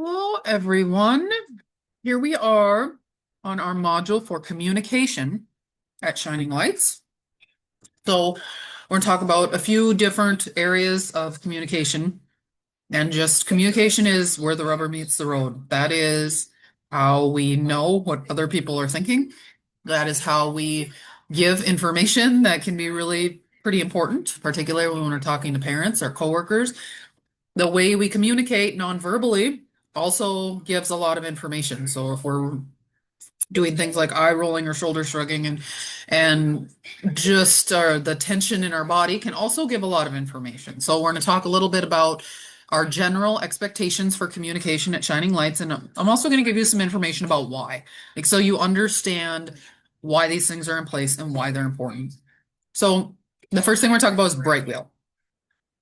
Hello, everyone. Here we are on our module for communication at Shining Lights. So, we're going to talk about a few different areas of communication, and just communication is where the rubber meets the road. That is how we know what other people are thinking. That is how we give information that can be really pretty important, particularly when we're talking to parents or coworkers. The way we communicate non-verbally also gives a lot of information. So if we're doing things like eye rolling or shoulder shrugging and just the tension in our body can also give a lot of information. So we're going to talk a little bit about our general expectations for communication at Shining Lights, and I'm also going to give you some information about why, like so you understand why these things are in place and why they're important. So the first thing we're talking about is Brightwheel.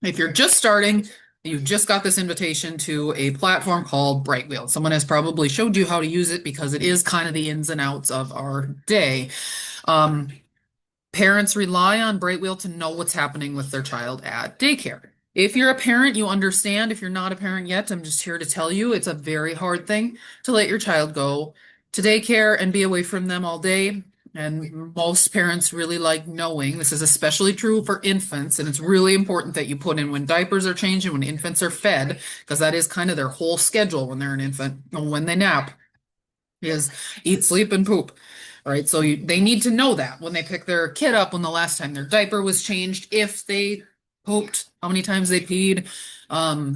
If you're just starting, you've just got this invitation to a platform called Brightwheel. Someone has probably showed you how to use it because it is kind of the ins and outs of our day. Um, Parents rely on Brightwheel to know what's happening with their child at daycare. If you're a parent, you understand. If you're not a parent yet, I'm just here to tell you it's a very hard thing to let your child go to daycare and be away from them all day. And most parents really like knowing. This is especially true for infants, and it's really important that you put in when diapers are changed and when infants are fed, because that is kind of their whole schedule when they're an infant, and when they nap is eat, sleep, and poop. All right, so they need to know that when they pick their kid up, when the last time their diaper was changed, if they pooped, how many times they peed.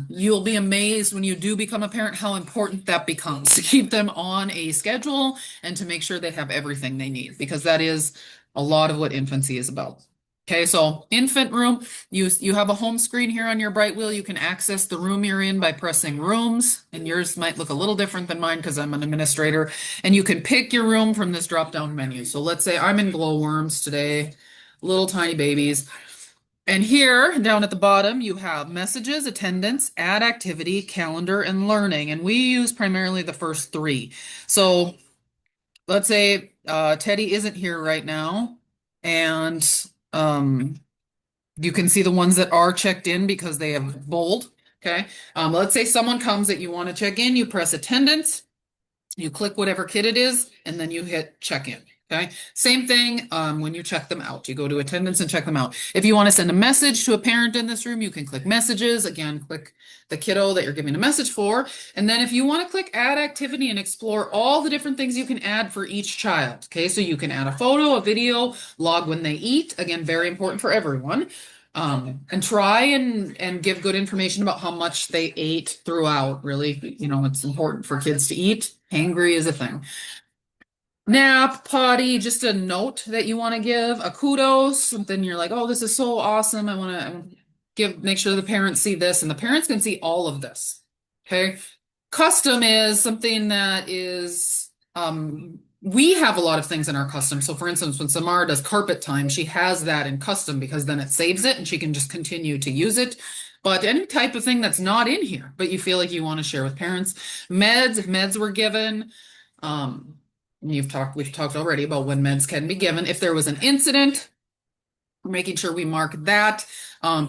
You'll be amazed when you do become a parent how important that becomes to keep them on a schedule and to make sure they have everything they need, because that is a lot of what infancy is about. Okay, so infant room, you have a home screen here on your Brightwheel. You can access the room you're in by pressing rooms, and yours might look a little different than mine because I'm an administrator. And you can pick your room from this drop-down menu. So let's say I'm in glowworms today, little tiny babies. And here, down at the bottom, you have messages, attendance, add activity, calendar, and learning. And we use primarily the first three. So let's say Teddy isn't here right now, and um, you can see the ones that are checked in because they have bold. Okay. Let's say someone comes that you want to check in, you press attendance, you click whatever kid it is, and then you hit check in. Okay. Same thing when you check them out. You go to attendance and check them out. If you want to send a message to a parent in this room, you can click messages. Again, click the kiddo that you're giving a message for. And then if you want to click add activity and explore all the different things you can add for each child. Okay. So you can add a photo, a video, log when they eat. Again, very important for everyone. And try and give good information about how much they ate throughout. Really, it's important for kids to eat. Hangry is a thing. Nap, potty, just a note that you want to give, a kudos, something you're like, oh, this is so awesome. I want to make sure the parents see this, and the parents can see all of this. Okay. Custom is something that is, we have a lot of things in our custom. So for instance, when Samara does carpet time, she has that in custom because then it saves it and she can just continue to use it. But any type of thing that's not in here, but you feel like you want to share with parents, meds, if meds were given, um, we've talked already about when meds can be given. If there was an incident, we're making sure we mark that.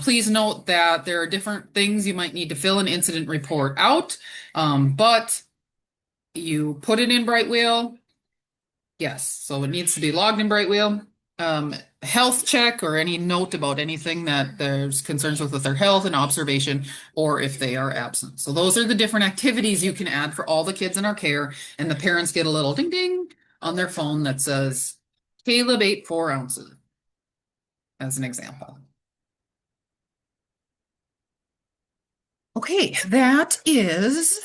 Please note that there are different things you might need to fill an incident report out, but you put it in Brightwheel. Yes, so it needs to be logged in Brightwheel. Health check or any note about anything that there's concerns with their health and observation, or if they are absent. So those are the different activities you can add for all the kids in our care, and the parents get a little ding ding on their phone that says Caleb ate 4 ounces, as an example. Okay, that is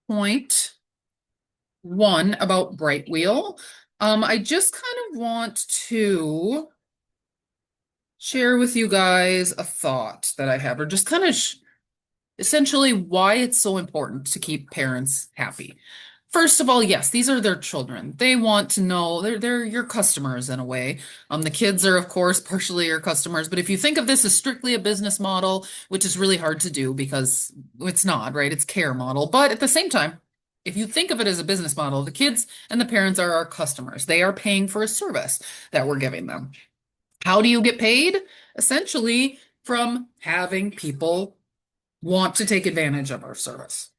point one about Brightwheel. I just kind of want to share with you guys a thought that I have, or just kind of essentially why it's so important to keep parents happy. First of all, yes, these are their children. They want to know they're your customers in a way. The kids are, of course, partially your customers, but if you think of this as strictly a business model, which is really hard to do because it's not, right? It's care model. But at the same time, if you think of it as a business model, the kids and the parents are our customers. They are paying for a service that we're giving them. How do you get paid? Essentially, from having people want to take advantage of our service.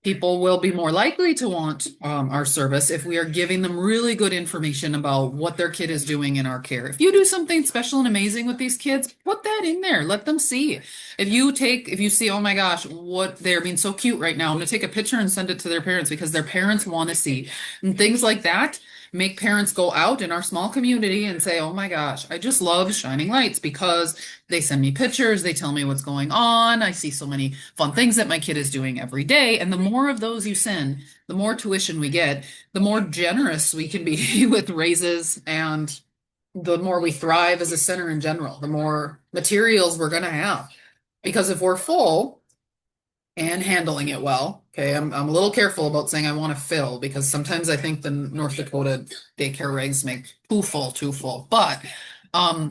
People will be more likely to want our service if we are giving them really good information about what their kid is doing in our care. If you do something special and amazing with these kids, put that in there. Let them see. If you see, oh my gosh, what they're being so cute right now, I'm going to take a picture and send it to their parents because their parents want to see. And things like that make parents go out in our small community and say, oh my gosh, I just love Shining Lights because they send me pictures, they tell me what's going on. I see so many fun things that my kid is doing every day. And the more of those you send, the more tuition we get, the more generous we can be with raises, and the more we thrive as a center in general, the more materials we're going to have. Because if we're full and handling it well, okay, I'm a little careful about saying I want to fill because sometimes I think the North Dakota daycare regs make too full. But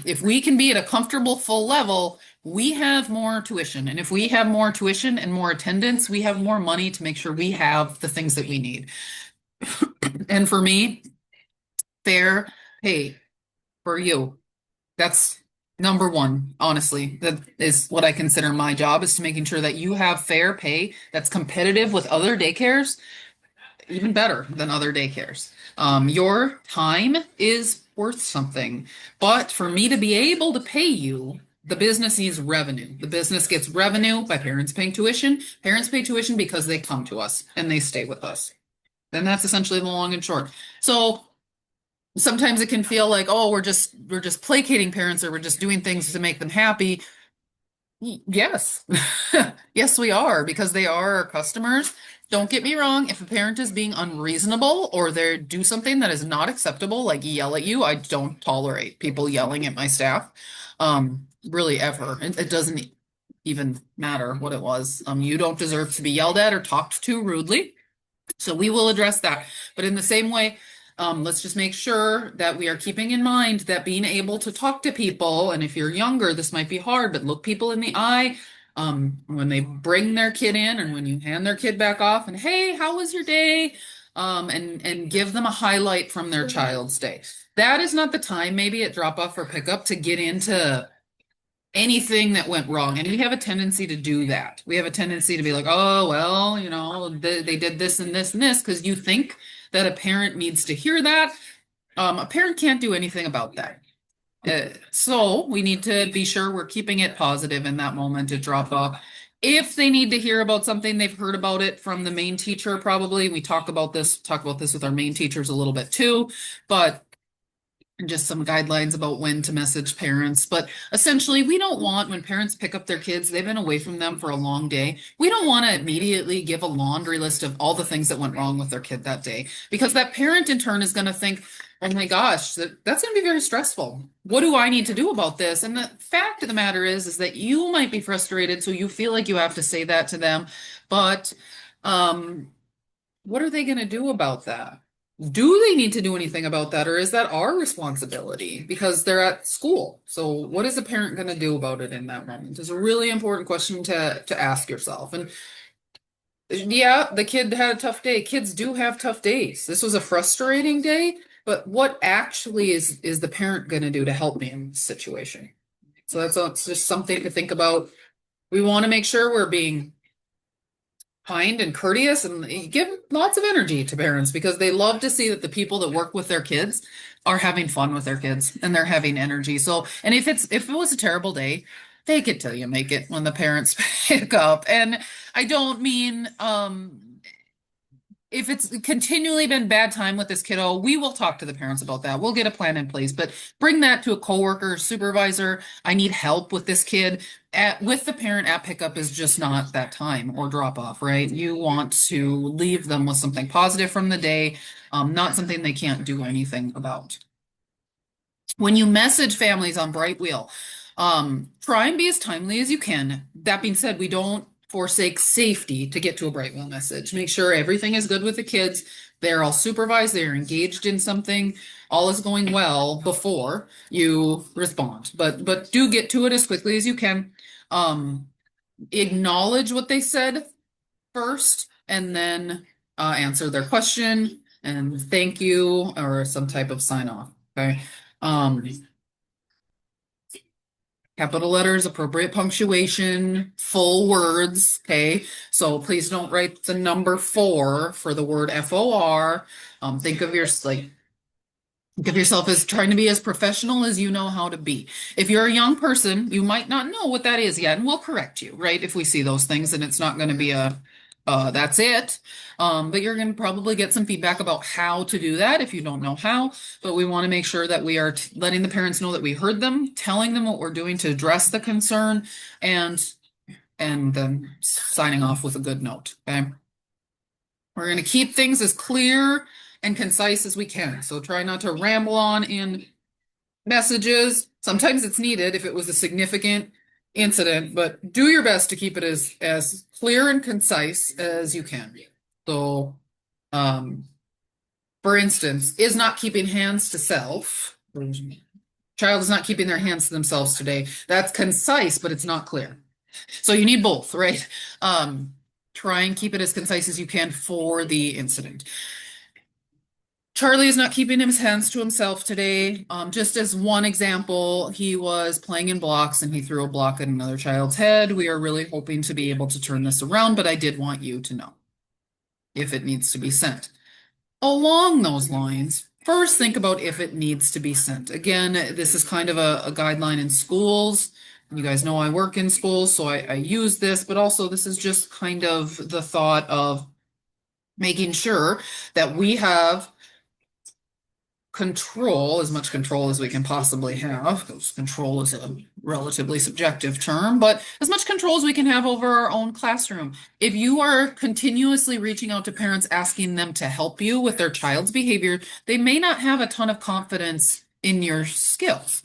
if we can be at a comfortable full level, we have more tuition. And if we have more tuition and more attendance, we have more money to make sure we have the things that we need. And for me, fair pay for you. That's number one, honestly. That is what I consider my job, is to making sure that you have fair pay that's competitive with other daycares, even better than other daycares. Your time is worth something, but for me to be able to pay you, the business needs revenue. The business gets revenue by parents paying tuition. Parents pay tuition because they come to us and they stay with us. And that's essentially the long and short. So sometimes it can feel like, oh, we're just placating parents, or we're just doing things to make them happy. Yes. Yes, we are, because they are our customers. Don't get me wrong, if a parent is being unreasonable or they do something that is not acceptable, like yell at you, I don't tolerate people yelling at my staff. Really ever. It doesn't even matter what it was. You don't deserve to be yelled at or talked to rudely. So we will address that. But in the same way, let's just make sure that we are keeping in mind that being able to talk to people, and if you're younger, this might be hard, but look people in the eye when they bring their kid in and when you hand their kid back off, and hey, how was your day? And give them a highlight from their child's day. That is not the time, maybe at drop off or pickup, to get into anything that went wrong. And we have a tendency to do that. We have a tendency to be like, oh, well, they did this and this and this, because you think that a parent needs to hear that. A parent can't do anything about that. So we need to be sure we're keeping it positive in that moment to drop off. If they need to hear about something, they've heard about it from the main teacher, probably. We talk about this with our main teachers a little bit too, but and just some guidelines about when to message parents. But essentially, we don't want, when parents pick up their kids, they've been away from them for a long day. We don't want to immediately give a laundry list of all the things that went wrong with their kid that day, because that parent in turn is going to think, oh my gosh, that's going to be very stressful. What do I need to do about this? And the fact of the matter is that you might be frustrated, so you feel like you have to say that to them. But what are they going to do about that? Do they need to do anything about that, or is that our responsibility because they're at school? So what is a parent going to do about it in that moment? It's a really important question to ask yourself. And yeah, the kid had a tough day. Kids do have tough days. This was a frustrating day, but what actually is the parent going to do to help me in this situation? So it's just something to think about. We want to make sure we're being kind and courteous and give lots of energy to parents, because they love to see that the people that work with their kids are having fun with their kids and they're having energy. So, and if it was a terrible day, fake it till you make it when the parents pick up. And I don't mean if it's continually been bad time with this kiddo, we will talk to the parents about that. We'll get a plan in place, but bring that to a coworker, supervisor. I need help with this kid. With the parent at pickup is just not that time or drop off, right? You want to leave them with something positive from the day, not something they can't do anything about. When you message families on Brightwheel, try and be as timely as you can. That being said, we don't forsake safety to get to a Brightwheel message. Make sure everything is good with the kids. They're all supervised, they're engaged in something, all is going well before you respond. But do get to it as quickly as you can. Acknowledge what they said first, and then answer their question and thank you or some type of sign off. Okay. capital letters, appropriate punctuation, full words. Okay. So please don't write the number 4 for the word FOR. Think of your like Give yourself as trying to be as professional as you know how to be. If you're a young person, you might not know what that is yet, and we'll correct you, right? If we see those things, and it's not going to be a, that's it. But you're going to probably get some feedback about how to do that if you don't know how. But we want to make sure that we are letting the parents know that we heard them, telling them what we're doing to address the concern, and then signing off with a good note. Okay. We're going to keep things as clear and concise as we can. So try not to ramble on in messages. Sometimes it's needed if it was a significant incident, but do your best to keep it as clear and concise as you can. So, for instance, is not keeping hands to self. Child is not keeping their hands to themselves today. That's concise, but it's not clear. So you need both, right? Try and keep it as concise as you can for the incident. Charlie is not keeping his hands to himself today. Just as one example, he was playing in blocks and he threw a block at another child's head. We are really hoping to be able to turn this around, but I did want you to know if it needs to be sent. Along those lines, first think about if it needs to be sent. Again, this is kind of a guideline in schools. You guys know I work in schools, so I use this, but also this is just kind of the thought of making sure that we have control, as much control as we can possibly have, because control is a relatively subjective term, but as much control as we can have over our own classroom. If you are continuously reaching out to parents asking them to help you with their child's behavior, they may not have a ton of confidence in your skills.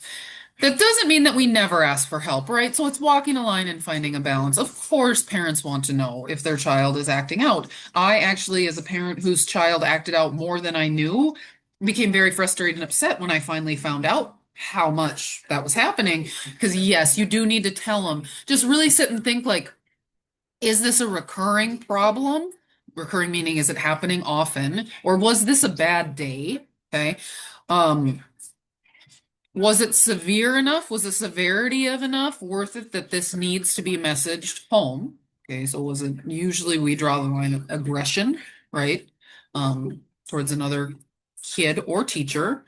That doesn't mean that we never ask for help, right? So it's walking a line and finding a balance. Of course, parents want to know if their child is acting out. I actually, as a parent whose child acted out more than I knew, became very frustrated and upset when I finally found out how much that was happening. Because yes, you do need to tell them. Just really sit and think like, is this a recurring problem? Recurring meaning, is it happening often? Or was this a bad day? Okay. Was it severe enough? Was the severity of enough worth it that this needs to be messaged home? Okay, so was it, usually we draw the line of aggression, right? Towards another kid or teacher.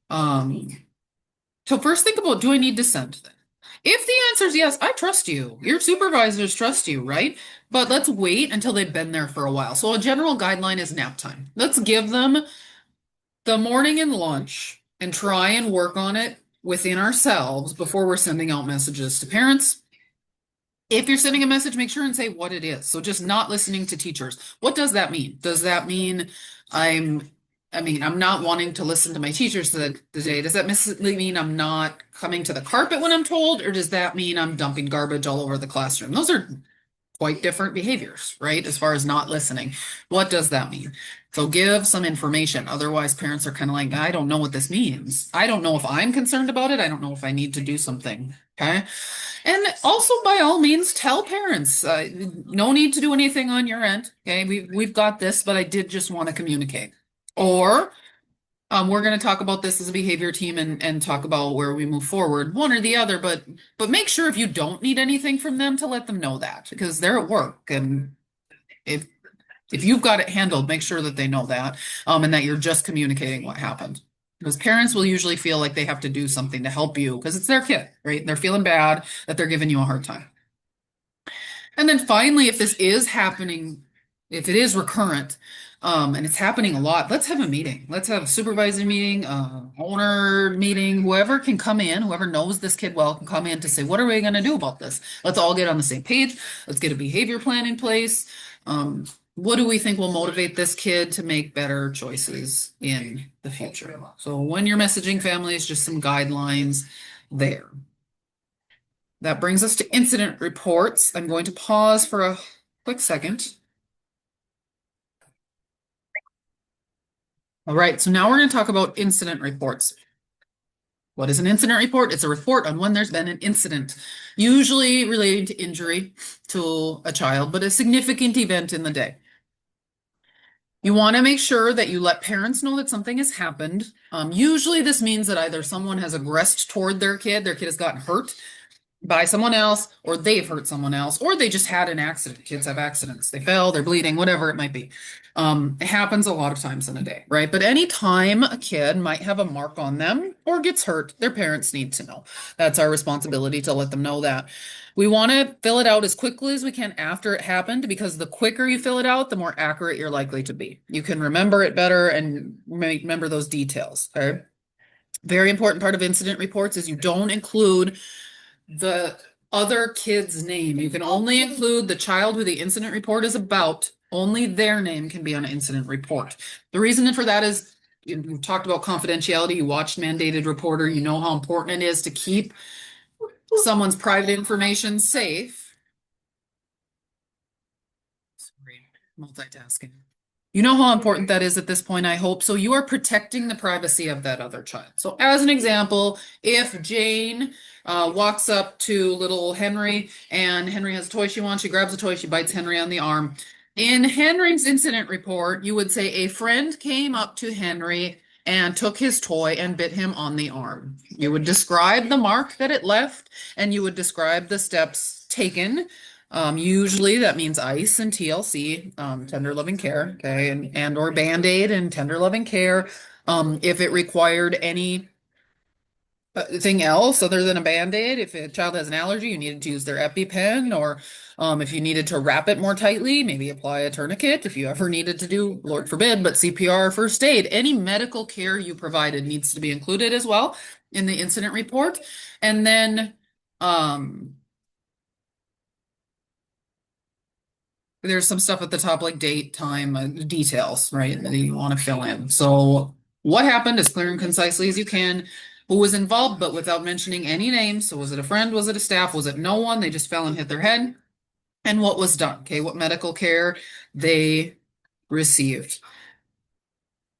So first think about, do I need to send them? If the answer is yes, I trust you. Your supervisors trust you, right? But let's wait until they've been there for a while. So a general guideline is nap time. Let's give them the morning and lunch and try and work on it within ourselves before we're sending out messages to parents. If you're sending a message, make sure and say what it is. So just not listening to teachers. What does that mean? Does that mean I'm not wanting to listen to my teachers today? Does that mean I'm not coming to the carpet when I'm told? Or does that mean I'm dumping garbage all over the classroom? Those are quite different behaviors, right? As far as not listening. What does that mean? So give some information. Otherwise, parents are kind of like, I don't know what this means. I don't know if I'm concerned about it. I don't know if I need to do something. Okay. And also, by all means, tell parents, no need to do anything on your end. Okay. We've got this, but I did just want to communicate. Or we're going to talk about this as a behavior team and talk about where we move forward, one or the other, but make sure if you don't need anything from them to let them know that, because they're at work, and if you've got it handled, make sure that they know that, and that you're just communicating what happened. Because parents will usually feel like they have to do something to help you because it's their kid, right? They're feeling bad that they're giving you a hard time. And then finally, if this is happening, if it is recurrent, and it's happening a lot, let's have a meeting. Let's have a supervisor meeting, owner meeting, whoever can come in, whoever knows this kid well can come in to say, what are we going to do about this? Let's all get on the same page. Let's get a behavior plan in place. What do we think will motivate this kid to make better choices in the future? So when you're messaging families, just some guidelines there. That brings us to incident reports. I'm going to pause for a quick second. All right, so now we're going to talk about incident reports. What is an incident report? It's a report on when there's been an incident, usually relating to injury to a child, but a significant event in the day. You want to make sure that you let parents know that something has happened. Usually this means that either someone has aggressed toward their kid has gotten hurt, by someone else, or they've hurt someone else, or they just had an accident. Kids have accidents. They fell, they're bleeding, whatever it might be. It happens a lot of times in a day, right? But anytime a kid might have a mark on them or gets hurt, their parents need to know. That's our responsibility to let them know that. We want to fill it out as quickly as we can after it happened because the quicker you fill it out, the more accurate you're likely to be. You can remember it better and remember those details. Okay. Very important part of incident reports is you don't include the other kid's name. You can only include the child who the incident report is about. Only their name can be on an incident report. The reason for that is you talked about confidentiality. You watched Mandated Reporter. You know how important it is to keep someone's private information safe. Sorry, multitasking. You know how important that is at this point, I hope. So you are protecting the privacy of that other child. So as an example, if Jane walks up to little Henry and Henry has a toy she wants, she grabs a toy, she bites Henry on the arm. In Henry's incident report, you would say a friend came up to Henry and took his toy and bit him on the arm. You would describe the mark that it left and you would describe the steps taken. Usually that means ice and TLC, tender loving care, okay, and or Band-Aid and tender loving care. If it required any thing else other than a Band-Aid, if a child has an allergy, you needed to use their EpiPen, or if you needed to wrap it more tightly, maybe apply a tourniquet. If you ever needed to do, Lord forbid, but CPR or first aid, any medical care you provided needs to be included as well in the incident report. And then there's some stuff at the top like date, time, details, right, that you want to fill in. So what happened as clear and concisely as you can, who was involved, but without mentioning any names. So was it a friend? Was it a staff? Was it no one? They just fell and hit their head. And what was done? Okay, what medical care they received.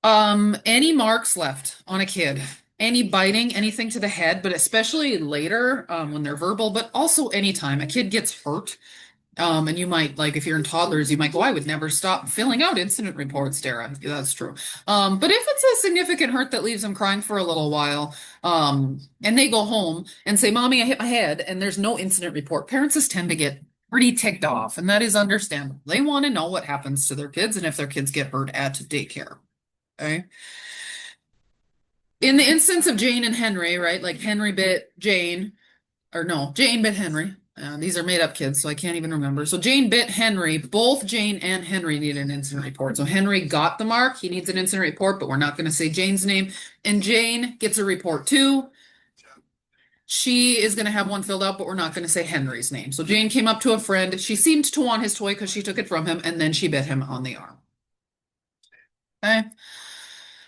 Any marks left on a kid, any biting, anything to the head, but especially later, when they're verbal, but also anytime a kid gets hurt. And you might, like, if you're in toddlers, you might go, I would never stop filling out incident reports, Dara. Yeah, that's true. But if it's a significant hurt that leaves them crying for a little while, and they go home and say, Mommy, I hit my head, and there's no incident report, parents just tend to get pretty ticked off, and that is understandable. They want to know what happens to their kids and if their kids get hurt at daycare. Okay. In the instance of Jane and Henry, right? Like Henry bit Jane, or no, Jane bit Henry. These are made up kids, so I can't even remember. So Jane bit Henry. Both Jane and Henry need an incident report. So Henry got the mark. He needs an incident report, but we're not going to say Jane's name. And Jane gets a report too. She is going to have one filled out, but we're not going to say Henry's name. So Jane came up to a friend. She seemed to want his toy because she took it from him, and then she bit him on the arm. Okay.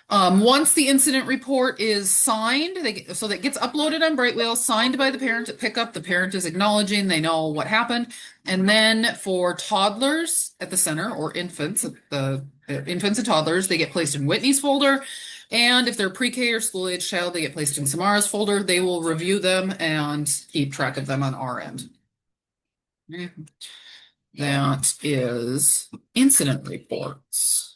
Once the incident report is signed, so that gets uploaded on Brightwheel, signed by the parent at pickup. The parent is acknowledging they know what happened. And then for toddlers at the center, or infants, the infants and toddlers, they get placed in Whitney's folder. And if they're pre-K or school-age child, they get placed in Samara's folder. They will review them and keep track of them on our end. That is incident reports.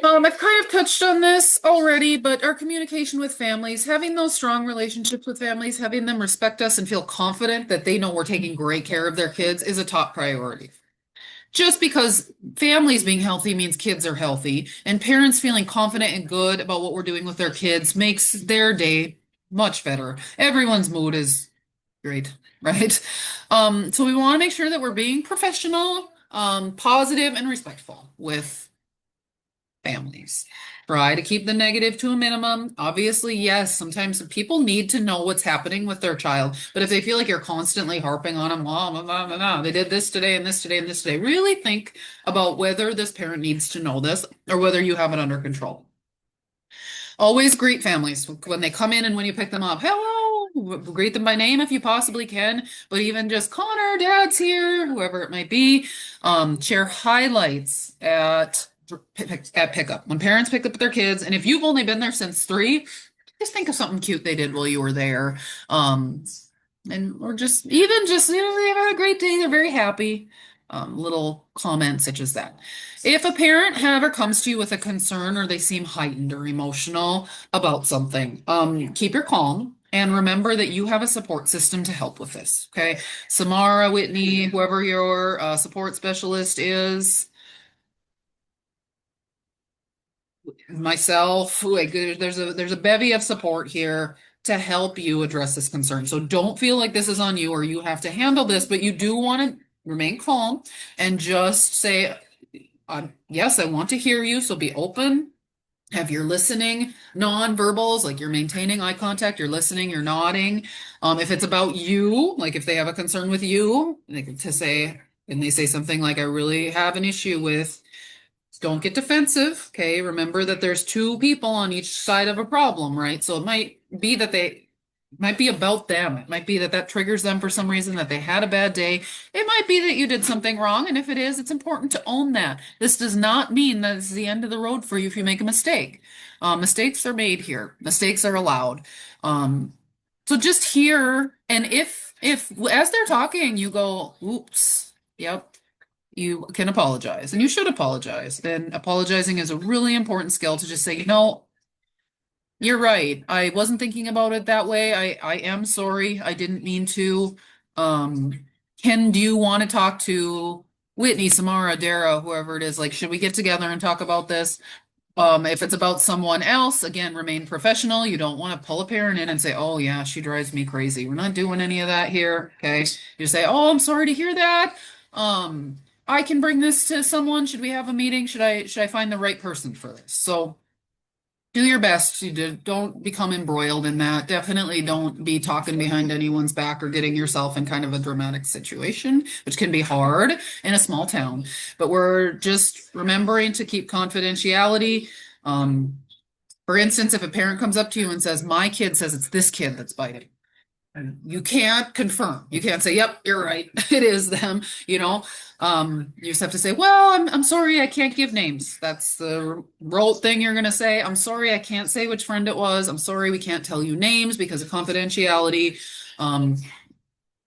I've kind of touched on this already, but our communication with families, having those strong relationships with families, having them respect us and feel confident that they know we're taking great care of their kids is a top priority. Just because families being healthy means kids are healthy, and parents feeling confident and good about what we're doing with their kids makes their day much better. Everyone's mood is great, right? So we want to make sure that we're being professional, positive, and respectful with families. Try to keep the negative to a minimum. Obviously, yes, sometimes people need to know what's happening with their child. But if they feel like you're constantly harping on them, blah, blah, blah, blah, blah, they did this today and this today and this today, really think about whether this parent needs to know this or whether you have it under control. Always greet families when they come in and when you pick them up. Hello, greet them by name if you possibly can, but even just Connor, Dad's here, whoever it might be. Share highlights at pickup when parents pick up their kids, and if you've only been there since 3, just think of something cute they did while you were there, and or just they've had a great day, they're very happy. little comments such as that. If a parent, however, comes to you with a concern or they seem heightened or emotional about something, keep your calm and remember that you have a support system to help with this. Okay. Samara, Whitney, whoever your support specialist is, myself, like, there's a bevy of support here to help you address this concern. So don't feel like this is on you or you have to handle this, but you do want to remain calm and just say, yes, I want to hear you. So be open. Have your listening non-verbals, like you're maintaining eye contact, you're listening, you're nodding. If it's about you, like if they have a concern with you, like to say, and they say something like, I really have an issue with, don't get defensive. Okay. Remember that there's two people on each side of a problem, right? So it might be that might be about them. It might be that that triggers them for some reason, that they had a bad day. It might be that you did something wrong. And if it is, it's important to own that. This does not mean that it's the end of the road for you if you make a mistake. Mistakes are made here. Mistakes are allowed. So just hear, and if as they're talking, you go, oops, yep, you can apologize and you should apologize. And apologizing is a really important skill to just say, you're right. I wasn't thinking about it that way. I am sorry. I didn't mean to. Um, Ken, do you want to talk to Whitney, Samara, Dara, whoever it is? Like, should we get together and talk about this? If it's about someone else, again, remain professional. You don't want to pull a parent in and say, oh yeah, she drives me crazy. We're not doing any of that here. Okay. You say, oh, I'm sorry to hear that. I can bring this to someone. Should we have a meeting? Should I find the right person for this? So do your best. Don't become embroiled in that. Definitely don't be talking behind anyone's back or getting yourself in kind of a dramatic situation, which can be hard in a small town. But we're just remembering to keep confidentiality. Um, for instance, if a parent comes up to you and says, my kid says it's this kid that's biting, and you can't confirm. You can't say, yep, you're right. It is them, you know. You just have to say, well, I'm sorry, I can't give names. That's the rote thing you're gonna say. I'm sorry, I can't say which friend it was. I'm sorry, we can't tell you names because of confidentiality. Um,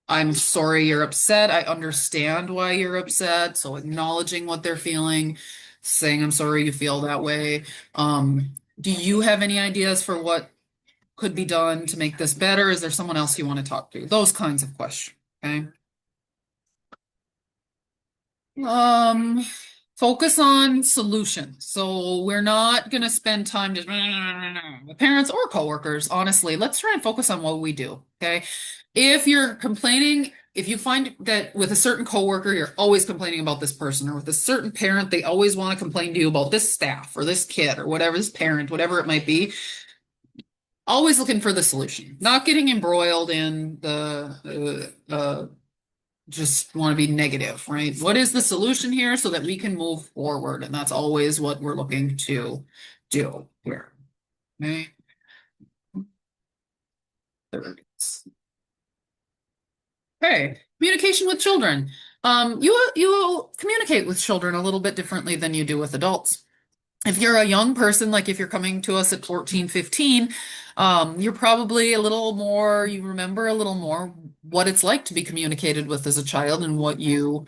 I'm sorry you're upset. I understand why you're upset. So acknowledging what they're feeling, saying I'm sorry you feel that way. Do you have any ideas for what could be done to make this better? Is there someone else you want to talk to? Those kinds of questions. Okay. Um, Focus on solutions. So we're not going to spend time just with parents or coworkers. Honestly, let's try and focus on what we do. Okay. If you're complaining, if you find that with a certain coworker, you're always complaining about this person, or with a certain parent, they always want to complain to you about this staff or this kid or whatever, this parent, whatever it might be, always looking for the solution, not getting embroiled in the just want to be negative, right? What is the solution here so that we can move forward? And that's always what we're looking to do here. Okay. Okay. Communication with children. You communicate with children a little bit differently than you do with adults. If you're a young person, like if you're coming to us at 14, 15, you're probably a little more, you remember a little more what it's like to be communicated with as a child and what you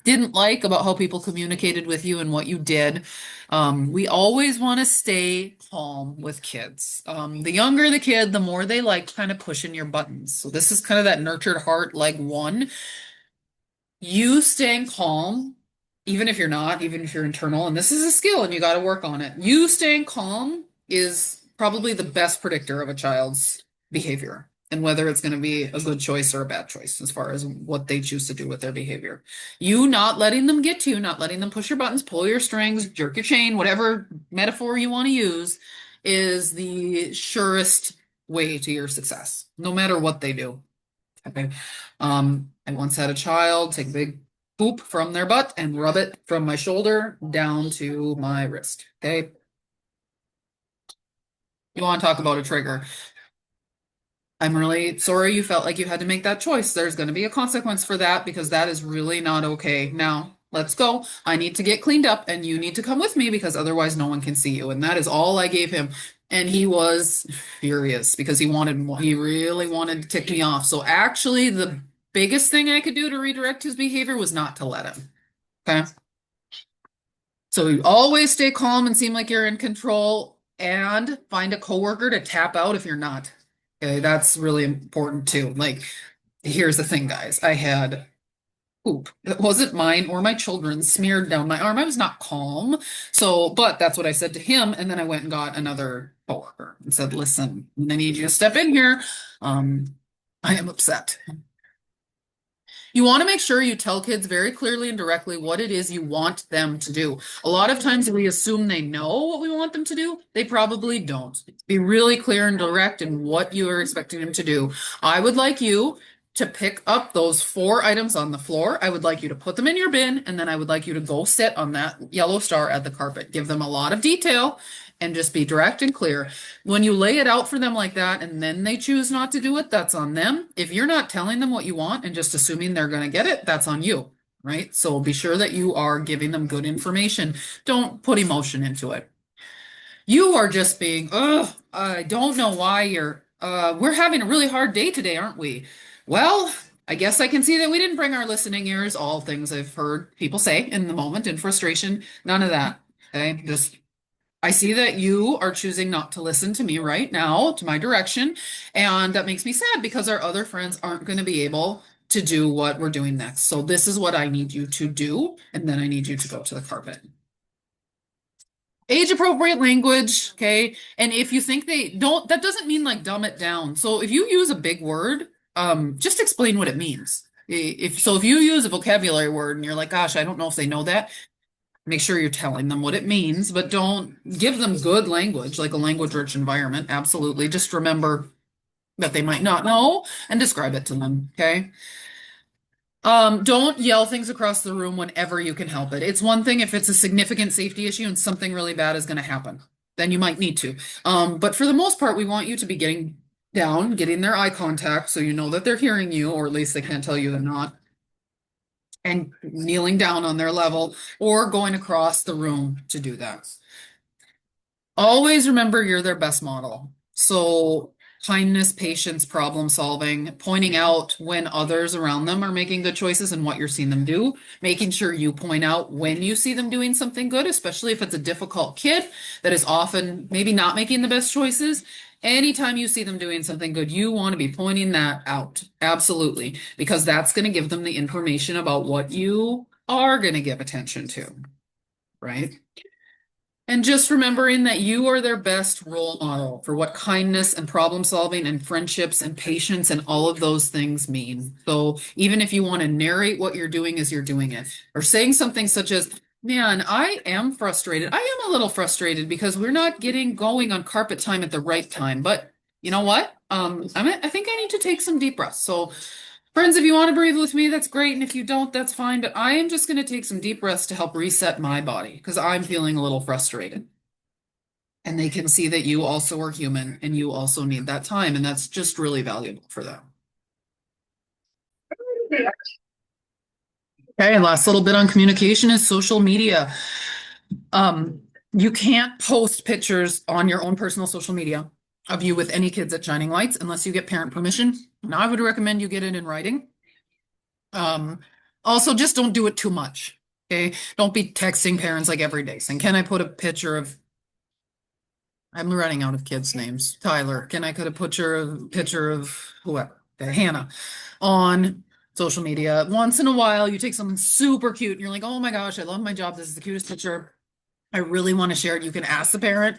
didn't like about how people communicated with you and what you did. We always want to stay calm with kids. The younger the kid, the more they like kind of pushing your buttons. So this is kind of that nurtured heart, leg one. You staying calm, even if you're not, even if you're internal, and this is a skill and you got to work on it. You staying calm is probably the best predictor of a child's behavior and whether it's going to be a good choice or a bad choice as far as what they choose to do with their behavior. You not letting them get to you, not letting them push your buttons, pull your strings, jerk your chain, whatever metaphor you want to use, is the surest way to your success, no matter what they do. Okay. I once had a child take a big poop from their butt and rub it from my shoulder down to my wrist. Okay. You want to talk about a trigger. I'm really sorry you felt like you had to make that choice. There's going to be a consequence for that because that is really not okay. Now, let's go. I need to get cleaned up and you need to come with me because otherwise no one can see you. And that is all I gave him. And he was furious because he really wanted to tick me off. So actually the biggest thing I could do to redirect his behavior was not to let him. Okay. So you always stay calm and seem like you're in control and find a coworker to tap out if you're not. Okay, that's really important too. Like, here's the thing, guys. I had poop. It wasn't mine or my children's smeared down my arm. I was not calm. So, but that's what I said to him. And then I went and got another coworker and said, listen, I need you to step in here. I am upset. You want to make sure you tell kids very clearly and directly what it is you want them to do. A lot of times we assume they know what we want them to do. They probably don't. Be really clear and direct in what you are expecting them to do. I would like you to pick up those 4 items on the floor. I would like you to put them in your bin, and then I would like you to go sit on that yellow star at the carpet. Give them a lot of detail and just be direct and clear. When you lay it out for them like that and then they choose not to do it, that's on them. If you're not telling them what you want and just assuming they're going to get it, that's on you, right? So be sure that you are giving them good information. Don't put emotion into it. You are just being, oh, I don't know why we're having a really hard day today, aren't we? Well, I guess I can see that we didn't bring our listening ears, all things I've heard people say in the moment in frustration. None of that. Okay. Just I see that you are choosing not to listen to me right now, to my direction, and that makes me sad because our other friends aren't going to be able to do what we're doing next. So this is what I need you to do, and then I need you to go to the carpet. Age appropriate language, okay? And if you think they don't, that doesn't mean like dumb it down. So if you use a big word, just explain what it means. If you use a vocabulary word and you're like, gosh, I don't know if they know that, make sure you're telling them what it means, but don't give them good language, like a language rich environment. Absolutely. Just remember that they might not know and describe it to them. Okay. Don't yell things across the room whenever you can help it. It's one thing if it's a significant safety issue and something really bad is going to happen, then you might need to. But for the most part, we want you to be getting down, getting their eye contact so you know that they're hearing you, or at least they can't tell you they're not, and kneeling down on their level or going across the room to do that. Always remember you're their best model. So kindness, patience, problem solving, pointing out when others around them are making good choices and what you're seeing them do, making sure you point out when you see them doing something good, especially if it's a difficult kid that is often maybe not making the best choices. Anytime you see them doing something good, you want to be pointing that out. Absolutely. Because that's going to give them the information about what you are going to give attention to, right? And just remembering that you are their best role model for what kindness and problem solving and friendships and patience and all of those things mean. So even if you want to narrate what you're doing as you're doing it, or saying something such as, man, I am frustrated. I am a little frustrated because we're not getting going on carpet time at the right time. But you know what? I think I need to take some deep breaths. So friends, if you want to breathe with me, that's great. And if you don't, that's fine. But I am just going to take some deep breaths to help reset my body because I'm feeling a little frustrated. And they can see that you also are human and you also need that time. And that's just really valuable for them. Okay, last little bit on communication is social media. You can't post pictures on your own personal social media of you with any kids at Shining Lights unless you get parent permission. Now, I would recommend you get it in writing. Um, Also, just don't do it too much. Okay. Don't be texting parents like every day saying, can I put a picture of, I'm running out of kids' names. Tyler, can I put a picture of whoever, okay, Hannah, on social media? Once in a while, you take something super cute and you're like, oh my gosh, I love my job. This is the cutest picture. I really want to share it. You can ask the parent.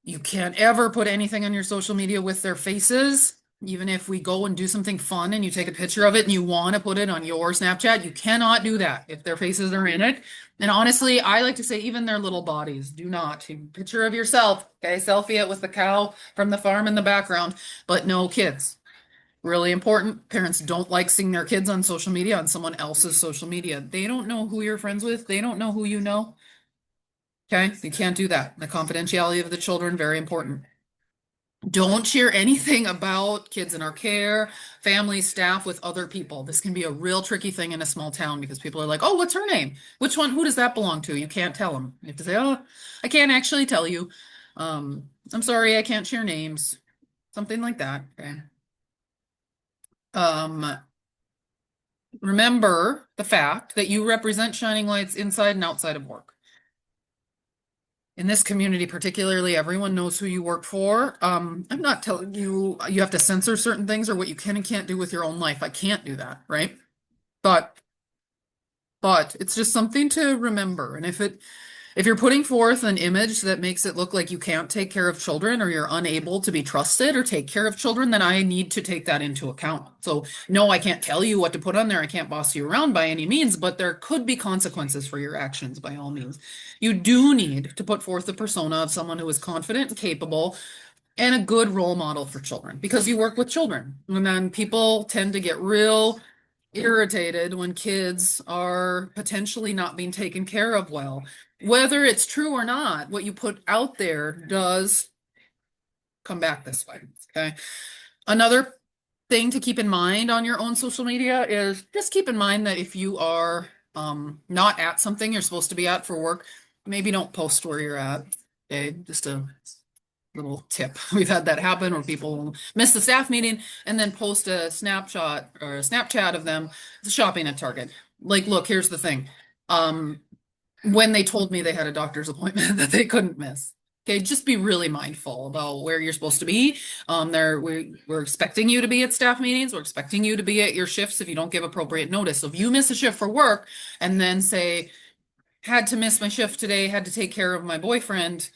You can't ever put anything on your social media with their faces. Even if we go and do something fun and you take a picture of it and you want to put it on your Snapchat, you cannot do that if their faces are in it. And honestly, I like to say even their little bodies, do not. Take a picture of yourself, okay? Selfie it with the cow from the farm in the background, but no kids. Really important. Parents don't like seeing their kids on social media, on someone else's social media. They don't know who you're friends with. They don't know who you know. Okay, you can't do that. The confidentiality of the children, very important. Don't share anything about kids in our care, family, staff with other people. This can be a real tricky thing in a small town because people are like, oh, what's her name? Which one? Who does that belong to? You can't tell them. You have to say, oh, I can't actually tell you. I'm sorry, I can't share names. Something like that. Okay. Um, remember the fact that you represent Shining Lights inside and outside of work. In this community, particularly, everyone knows who you work for. I'm not telling you you have to censor certain things or what you can and can't do with your own life. I can't do that, right? But it's just something to remember. And if you're putting forth an image that makes it look like you can't take care of children or you're unable to be trusted or take care of children, then I need to take that into account. So, no, I can't tell you what to put on there. I can't boss you around by any means, but there could be consequences for your actions by all means. You do need to put forth the persona of someone who is confident and capable and a good role model for children because you work with children. And then people tend to get real irritated when kids are potentially not being taken care of well. Whether it's true or not, what you put out there does come back this way. Okay. Another thing to keep in mind on your own social media is just keep in mind that if you are not at something you're supposed to be at for work, maybe don't post where you're at. Okay. Just a little tip. We've had that happen where people miss the staff meeting and then post a snapshot or a Snapchat of them shopping at Target. Like, look, here's the thing. When they told me they had a doctor's appointment that they couldn't miss. Okay, just be really mindful about where you're supposed to be. We're expecting you to be at staff meetings. We're expecting you to be at your shifts if you don't give appropriate notice. So if you miss a shift for work and then say, had to miss my shift today, had to take care of my boyfriend,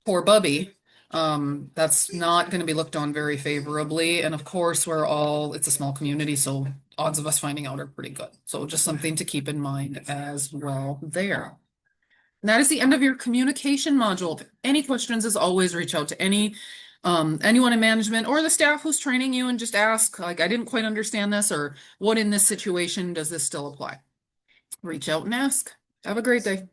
poor Bubby, that's not going to be looked on very favorably. And of course, it's a small community, so odds of us finding out are pretty good. So just something to keep in mind as well there. And that is the end of your communication module. If any questions, as always, reach out to anyone in management or the staff who's training you and just ask, like, I didn't quite understand this, or what in this situation does this still apply? Reach out and ask. Have a great day.